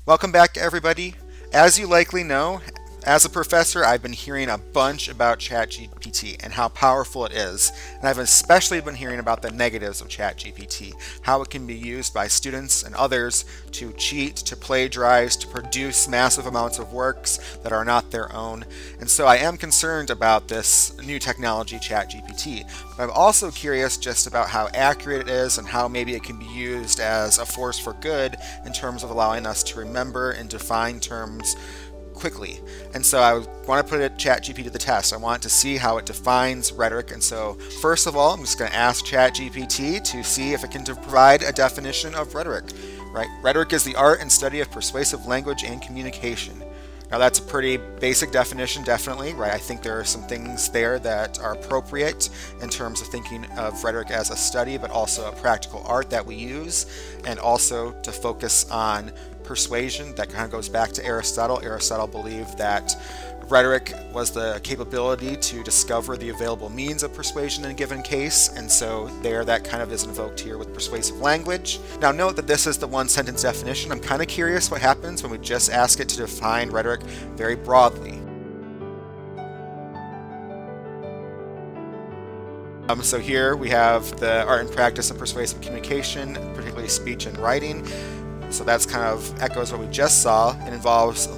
Welcome back, everybody. As you likely know, as a professor, I've been hearing a bunch about ChatGPT and how powerful it is. And I've especially been hearing about the negatives of ChatGPT, how it can be used by students and others to cheat, to plagiarize, to produce massive amounts of works that are not their own. And so I am concerned about this new technology, ChatGPT. But I'm also curious just about how accurate it is and how maybe it can be used as a force for good in terms of allowing us to remember and define terms quickly. And so I want to put ChatGPT to the test. I want to see how it defines rhetoric. And so first of all, I'm just going to ask ChatGPT to see if it can provide a definition of rhetoric. Right? Rhetoric is the art and study of persuasive language and communication. Now that's a pretty basic definition, definitely, right? I think there are some things there that are appropriate in terms of thinking of rhetoric as a study, but also a practical art that we use, and also to focus on persuasion. That kind of goes back to Aristotle. Aristotle believed that rhetoric was the capability to discover the available means of persuasion in a given case, and so there that kind of is invoked here with persuasive language. Now note that this is the one sentence definition. I'm kind of curious what happens when we just ask it to define rhetoric very broadly. So here we have the art and practice of persuasive communication, particularly speech and writing. So that's kind of echoes what we just saw. It involves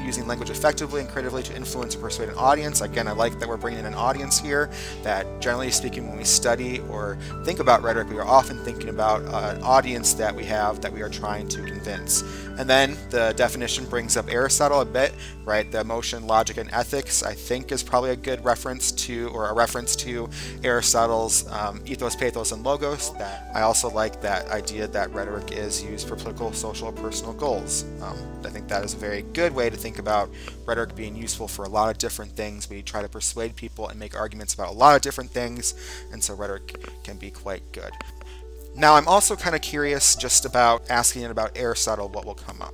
using language effectively and creatively to influence and persuade an audience. Again, I like that we're bringing in an audience here, that generally speaking, when we study or think about rhetoric, we are often thinking about an audience that we have that we are trying to convince. And then the definition brings up Aristotle a bit, right? The emotion, logic, and ethics, I think, is probably a good reference to, or a reference to Aristotle's ethos, pathos, and logos. I also like that idea that rhetoric is used for political, social, or personal goals. I think that is a very good way to think about rhetoric being useful for a lot of different things. We try to persuade people and make arguments about a lot of different things, and so rhetoric can be quite good. Now I'm also kind of curious just about asking it about Aristotle, what will come up.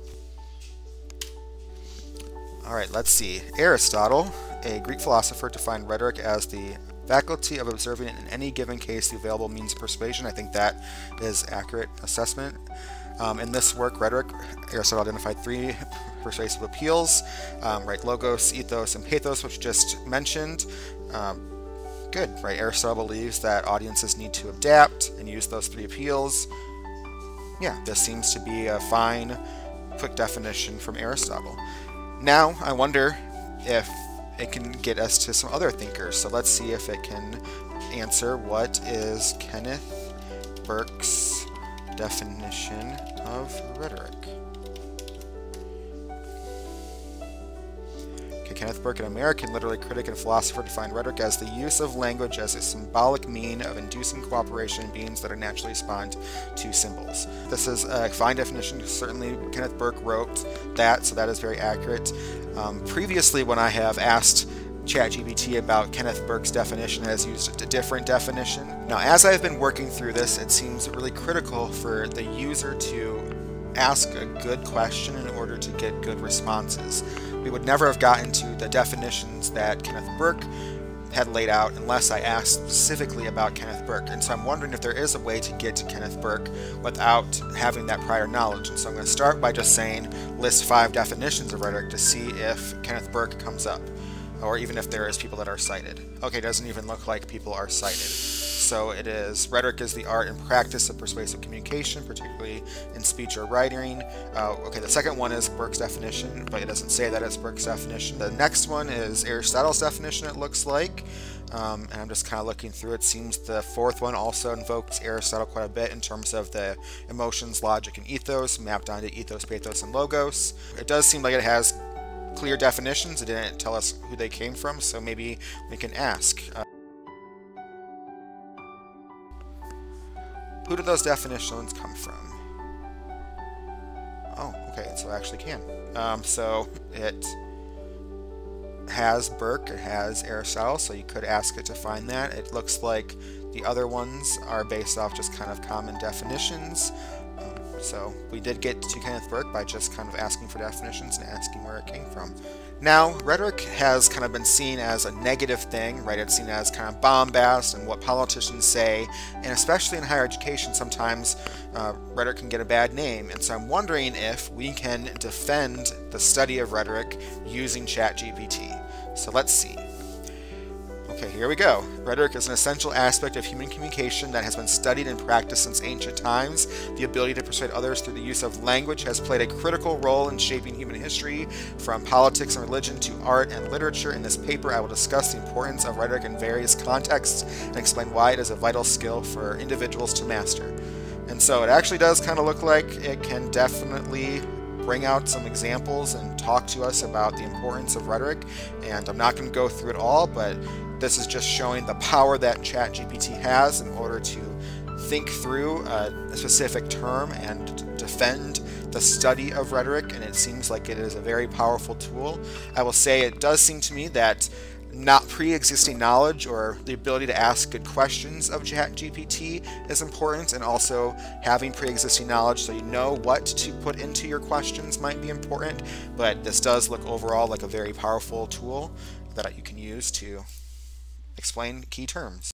Alright, let's see. Aristotle, a Greek philosopher, defined rhetoric as the faculty of observing in any given case the available means of persuasion. I think that is accurate assessment. In this work, Rhetoric, Aristotle identified three persuasive appeals, right? Logos, ethos, and pathos, which just mentioned. Good, right? Aristotle believes that audiences need to adapt and use those three appeals. Yeah, this seems to be a fine, quick definition from Aristotle. Now, I wonder if it can get us to some other thinkers. So let's see if it can answer what is Kenneth Burke's definition of rhetoric. Okay, Kenneth Burke, an American literary critic and philosopher, defined rhetoric as the use of language as a symbolic mean of inducing cooperation in beings that are naturally respond to symbols. This is a fine definition. Certainly Kenneth Burke wrote that, so that is very accurate. Previously, when I have asked ChatGPT about Kenneth Burke's definition, has used a different definition. Now, as I've been working through this, it seems really critical for the user to ask a good question in order to get good responses. We would never have gotten to the definitions that Kenneth Burke had laid out unless I asked specifically about Kenneth Burke. And so I'm wondering if there is a way to get to Kenneth Burke without having that prior knowledge. And so I'm going to start by just saying list 5 definitions of rhetoric to see if Kenneth Burke comes up, or even if there is people that are cited. Okay, doesn't even look like people are cited. So it is, rhetoric is the art and practice of persuasive communication, particularly in speech or writing. Okay, the second one is Burke's definition, but it doesn't say that it's Burke's definition. The next one is Aristotle's definition, it looks like. And I'm just kind of looking through it. Seems the fourth one also invokes Aristotle quite a bit in terms of the emotions, logic, and ethos, mapped onto ethos, pathos, and logos. It does seem like it has clear definitions. It didn't tell us who they came from, so maybe we can ask. Who do those definitions come from? Oh, okay, so I actually can. So it has Burke, it has Aristotle, so you could ask it to find that. It looks like the other ones are based off just kind of common definitions. So we did get to Kenneth Burke by just kind of asking for definitions and asking where it came from. Now, rhetoric has kind of been seen as a negative thing, right? It's seen as kind of bombast and what politicians say, and especially in higher education, sometimes rhetoric can get a bad name. And so I'm wondering if we can defend the study of rhetoric using ChatGPT. So let's see. Okay, here we go. Rhetoric is an essential aspect of human communication that has been studied and practiced since ancient times. The ability to persuade others through the use of language has played a critical role in shaping human history, from politics and religion to art and literature. In this paper, I will discuss the importance of rhetoric in various contexts and explain why it is a vital skill for individuals to master. And so it actually does kind of look like it can definitely bring out some examples and talk to us about the importance of rhetoric. And I'm not going to go through it all, but this is just showing the power that ChatGPT has in order to think through a specific term and defend the study of rhetoric, and it seems like it is a very powerful tool. I will say it does seem to me that not pre-existing knowledge or the ability to ask good questions of ChatGPT is important, and also having pre-existing knowledge so you know what to put into your questions might be important, but this does look overall like a very powerful tool that you can use to explain key terms.